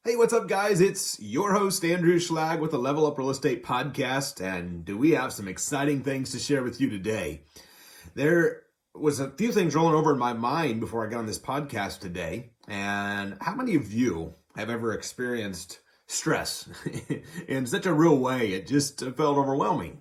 Hey, what's up, guys? It's your host, Andrew Schlag, with the Level Up Real Estate Podcast, and we have some exciting things to share with you today. There was a few things rolling over in my mind before I got on this podcast today, and how many of you have ever experienced stress in such a real way? It just felt overwhelming.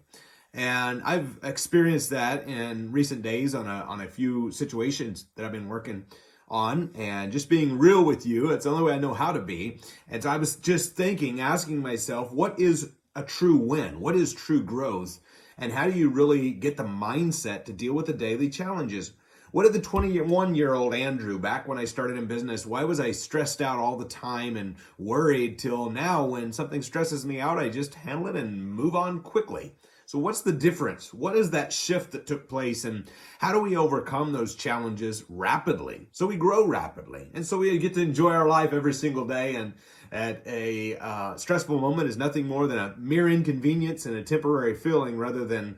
And I've experienced that in recent days on a few situations that I've been working on, and just being real with you. It's the only way I know how to be. And so I was just asking myself, what is a true win? What is true growth? And how do you really get the mindset to deal with the daily challenges? What did the 21-year-old Andrew, back when I started in business, why was I stressed out all the time and worried, till now when something stresses me out, I just handle it and move on quickly? So what's the difference? What is that shift that took place, and how do we overcome those challenges rapidly so we grow rapidly and so we get to enjoy our life every single day? And at a stressful moment is nothing more than a mere inconvenience and a temporary feeling rather than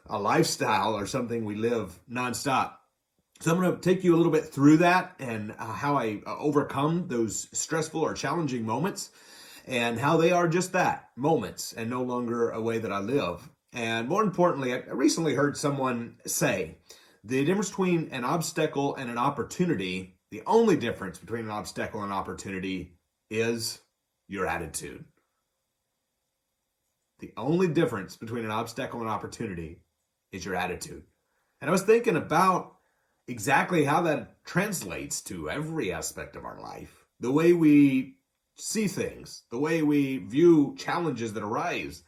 a lifestyle or something we live nonstop. So I'm going to take you a little bit through that and how I overcome those stressful or challenging moments, and how they are just that, moments, and no longer a way that I live. And more importantly, I recently heard someone say the difference between an obstacle and an opportunity, the only difference between an obstacle and an opportunity is your attitude. The only difference between an obstacle and an opportunity is your attitude. And I was thinking about exactly how that translates to every aspect of our life. The way we see things, the way we view challenges that arise.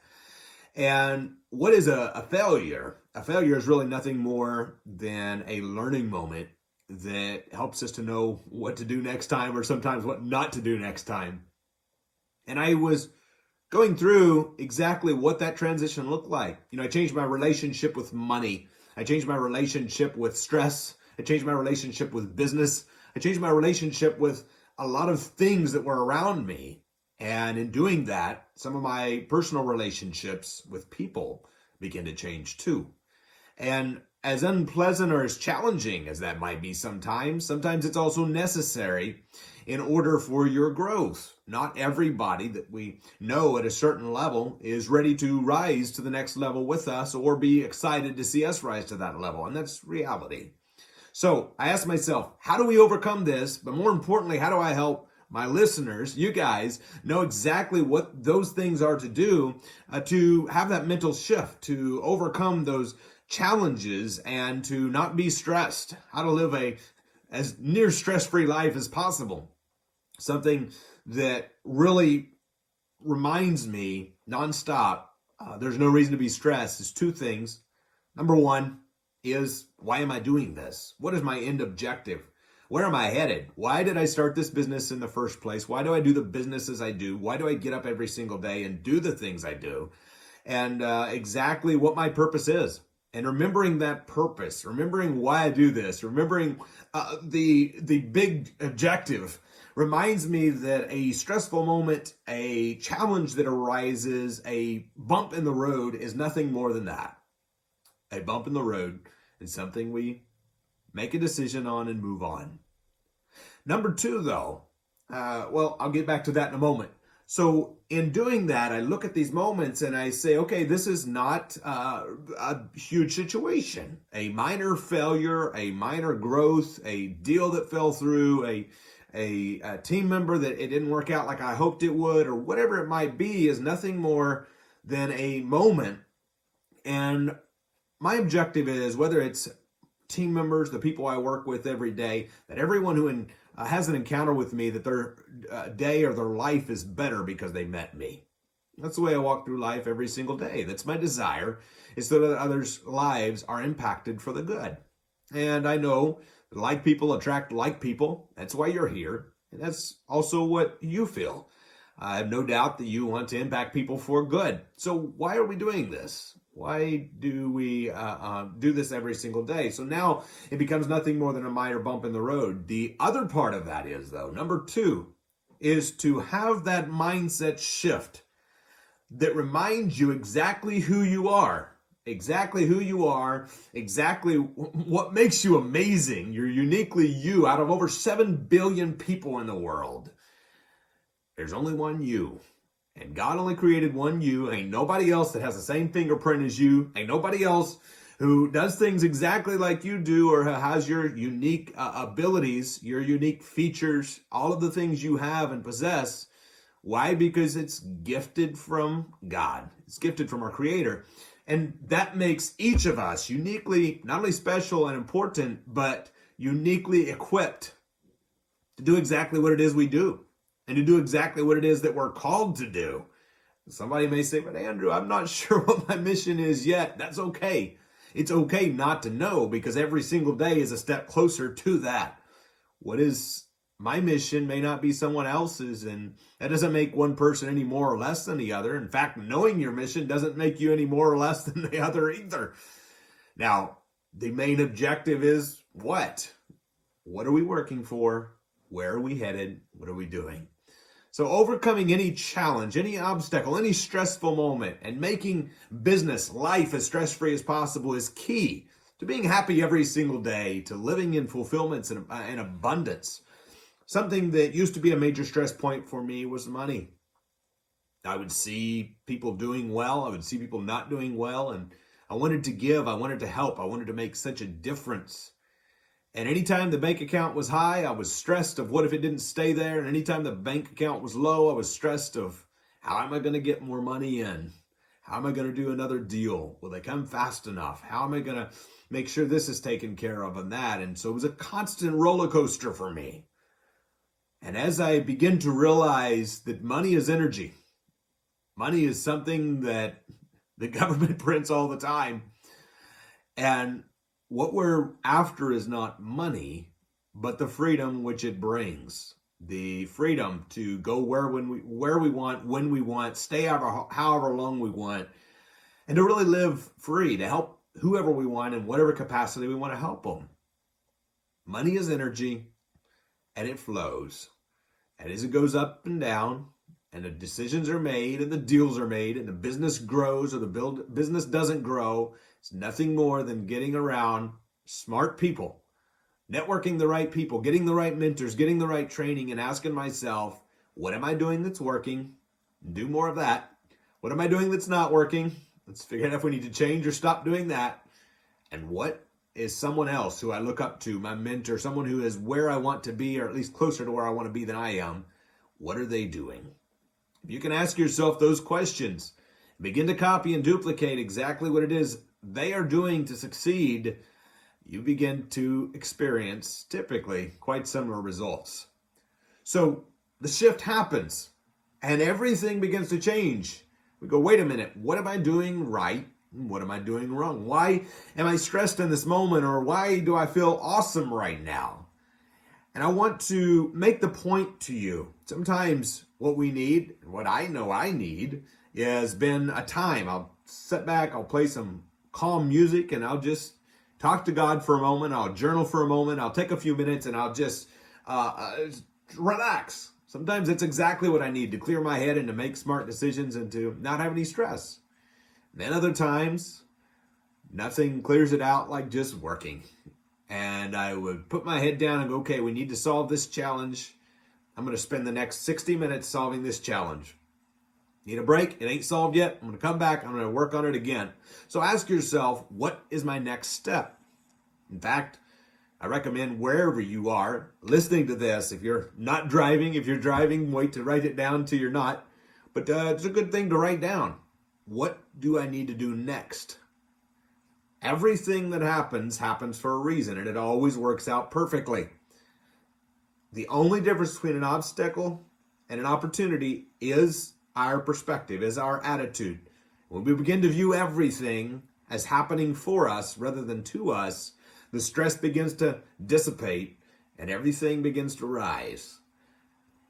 And what is a failure? A failure is really nothing more than a learning moment that helps us to know what to do next time, or sometimes what not to do next time. And I was going through exactly what that transition looked like. I changed my relationship with money. I changed my relationship with stress. I changed my relationship with business. I changed my relationship with a lot of things that were around me. And in doing that, some of my personal relationships with people begin to change too. And as unpleasant or as challenging as that might be sometimes it's also necessary in order for your growth. Not everybody that we know at a certain level is ready to rise to the next level with us, or be excited to see us rise to that level. And that's reality. So I asked myself, how do we overcome this? But more importantly, how do I help my listeners, you guys, know exactly what those things are to do to have that mental shift, to overcome those challenges and to not be stressed, how to live a as near stress-free life as possible. Something that really reminds me nonstop, there's no reason to be stressed, is two things. Number one is, why am I doing this? What is my end objective? Where am I headed? Why did I start this business in the first place? Why do I do the businesses I do? Why do I get up every single day and do the things I do? And exactly what my purpose is. And remembering that purpose, remembering why I do this, remembering the big objective, reminds me that a stressful moment, a challenge that arises, a bump in the road is nothing more than that. A bump in the road is something we make a decision on and move on. Number two, though, I'll get back to that in a moment. So in doing that, I look at these moments and I say, okay, this is not a huge situation. A minor failure, a minor growth, a deal that fell through, a team member that it didn't work out like I hoped it would, or whatever it might be, is nothing more than a moment. And my objective is, whether it's team members, the people I work with every day, that everyone who has an encounter with me, that their day or their life is better because they met me. That's the way I walk through life every single day. That's my desire, is so that others' lives are impacted for the good. And I know that like people attract like people. That's why you're here. And that's also what you feel. I have no doubt that you want to impact people for good. So why are we doing this? Why do we do this every single day? So now it becomes nothing more than a minor bump in the road. The other part of that is, though, number two, is to have that mindset shift that reminds you exactly who you are. Exactly who you are, exactly what makes you amazing. You're uniquely you out of over 7 billion people in the world. There's only one you. And God only created one you. Ain't nobody else that has the same fingerprint as you. Ain't nobody else who does things exactly like you do or has your unique abilities, your unique features, all of the things you have and possess. Why? Because it's gifted from God. It's gifted from our Creator. And that makes each of us uniquely, not only special and important, but uniquely equipped to do exactly what it is we do and to do exactly what it is that we're called to do. Somebody may say, but Andrew, I'm not sure what my mission is yet. That's okay. It's okay not to know, because every single day is a step closer to that. What is my mission may not be someone else's, and that doesn't make one person any more or less than the other. In fact, knowing your mission doesn't make you any more or less than the other either. Now, the main objective is what? What are we working for? Where are we headed? What are we doing? So overcoming any challenge, any obstacle, any stressful moment, and making business, life as stress-free as possible is key to being happy every single day, to living in fulfillment and abundance. Something that used to be a major stress point for me was money. I would see people doing well. I would see people not doing well. And I wanted to give. I wanted to help. I wanted to make such a difference. And anytime the bank account was high, I was stressed of what if it didn't stay there. And anytime the bank account was low, I was stressed of how am I going to get more money in? How am I going to do another deal? Will they come fast enough? How am I going to make sure this is taken care of and that? And so it was a constant roller coaster for me. And as I begin to realize that money is energy, money is something that the government prints all the time. And what we're after is not money, but the freedom which it brings. The freedom to go where we want, when we want, stay however long we want, and to really live free, to help whoever we want in whatever capacity we want to help them. Money is energy, and it flows. And as it goes up and down, and the decisions are made, and the deals are made, and the business grows or the business doesn't grow, it's nothing more than getting around smart people, networking the right people, getting the right mentors, getting the right training, and asking myself, what am I doing that's working? Do more of that. What am I doing that's not working? Let's figure out if we need to change or stop doing that. And what is someone else who I look up to, my mentor, someone who is where I want to be, or at least closer to where I want to be than I am, what are they doing? If you can ask yourself those questions, begin to copy and duplicate exactly what it is they are doing to succeed, you begin to experience typically quite similar results. So the shift happens and everything begins to change. We go, wait a minute, what am I doing right? What am I doing wrong? Why am I stressed in this moment? Or why do I feel awesome right now? And I want to make the point to you. Sometimes what we need, what I know I need, has been a time. I'll sit back, I'll play some calm music, and I'll just talk to God for a moment. I'll journal for a moment. I'll take a few minutes, and I'll just relax. Sometimes it's exactly what I need to clear my head and to make smart decisions and to not have any stress. Then other times, nothing clears it out like just working. And I would put my head down and go, okay, we need to solve this challenge. I'm going to spend the next 60 minutes solving this challenge. Need a break? It ain't solved yet. I'm going to come back. I'm going to work on it again. So ask yourself, what is my next step? In fact, I recommend wherever you are listening to this, if you're not driving, if you're driving, wait to write it down till you're not. But it's a good thing to write down. What do I need to do next? Everything that happens for a reason, and it always works out perfectly. The only difference between an obstacle and an opportunity is our perspective, is our attitude. When we begin to view everything as happening for us rather than to us, the stress begins to dissipate and everything begins to rise.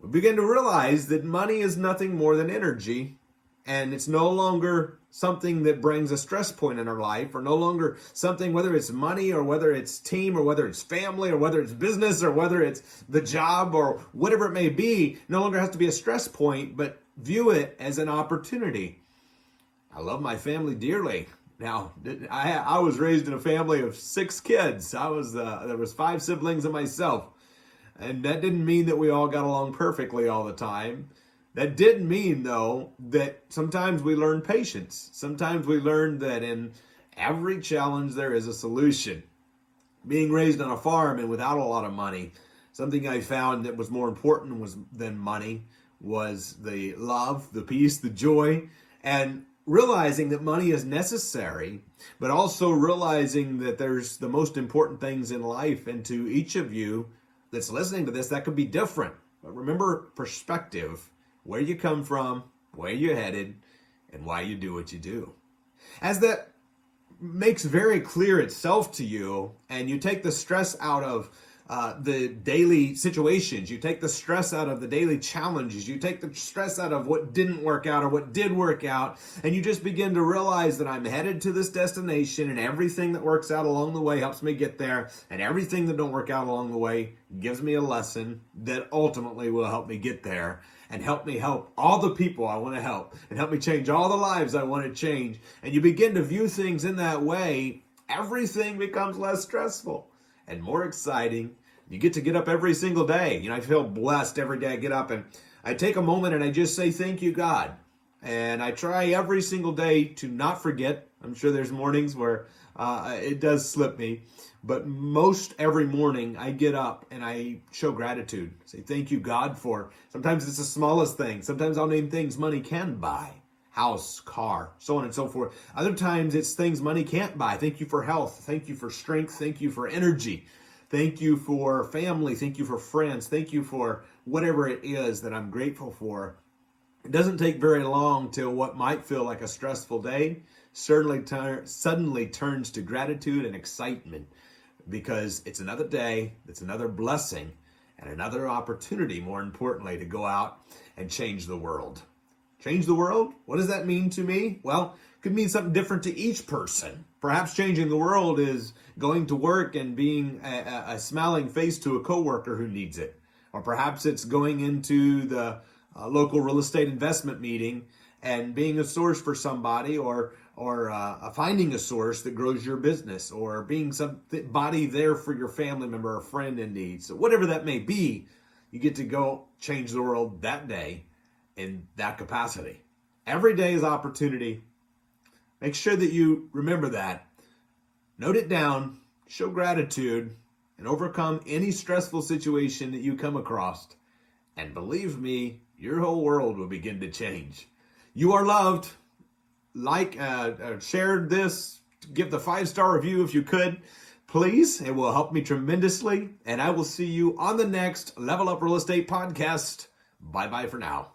We begin to realize that money is nothing more than energy, and it's no longer something that brings a stress point in our life, or no longer something, whether it's money or whether it's team or whether it's family or whether it's business or whether it's the job or whatever it may be, no longer has to be a stress point, but view it as an opportunity. I love my family dearly. Now, I was raised in a family of 6 kids. There was 5 siblings and myself. And that didn't mean that we all got along perfectly all the time. That didn't mean, though, that sometimes we learn patience. Sometimes we learn that in every challenge there is a solution. Being raised on a farm and without a lot of money, something I found that was more important than money was the love, the peace, the joy, and realizing that money is necessary, but also realizing that there's the most important things in life. And to each of you that's listening to this, that could be different. But remember perspective, where you come from, where you're headed, and why you do what you do. As that makes very clear itself to you, and you take the stress out of the daily situations, you take the stress out of the daily challenges, you take the stress out of what didn't work out or what did work out, and you just begin to realize that I'm headed to this destination, and everything that works out along the way helps me get there, and everything that don't work out along the way gives me a lesson that ultimately will help me get there and help me help all the people I want to help and help me change all the lives I want to change. And you begin to view things in that way, everything becomes less stressful and more exciting. You get to get up every single day. I feel blessed every day I get up and I take a moment and I just say, thank you, God. And I try every single day to not forget. I'm sure there's mornings where it does slip me. But most every morning I get up and I show gratitude. Say, thank you, God, for, sometimes it's the smallest thing. Sometimes I'll name things money can buy. House, car, so on and so forth. Other times it's things money can't buy. Thank you for health. Thank you for strength. Thank you for energy. Thank you for family. Thank you for friends. Thank you for whatever it is that I'm grateful for. It doesn't take very long till what might feel like a stressful day suddenly turns to gratitude and excitement, because it's another day, it's another blessing, and another opportunity, more importantly, to go out and change the world. Change the world? What does that mean to me? Well, it could mean something different to each person. Perhaps changing the world is going to work and being a smiling face to a coworker who needs it. Or perhaps it's going into the local real estate investment meeting and being a source for somebody, or finding a source that grows your business, or being somebody there for your family member or friend in need. So whatever that may be, you get to go change the world that day in that capacity. Every day is opportunity. Make sure that you remember that. Note it down, show gratitude, and overcome any stressful situation that you come across. And believe me, your whole world will begin to change. You are loved. Share this, give the 5-star review if you could. Please, it will help me tremendously. And I will see you on the next Level Up Real Estate podcast. Bye-bye for now.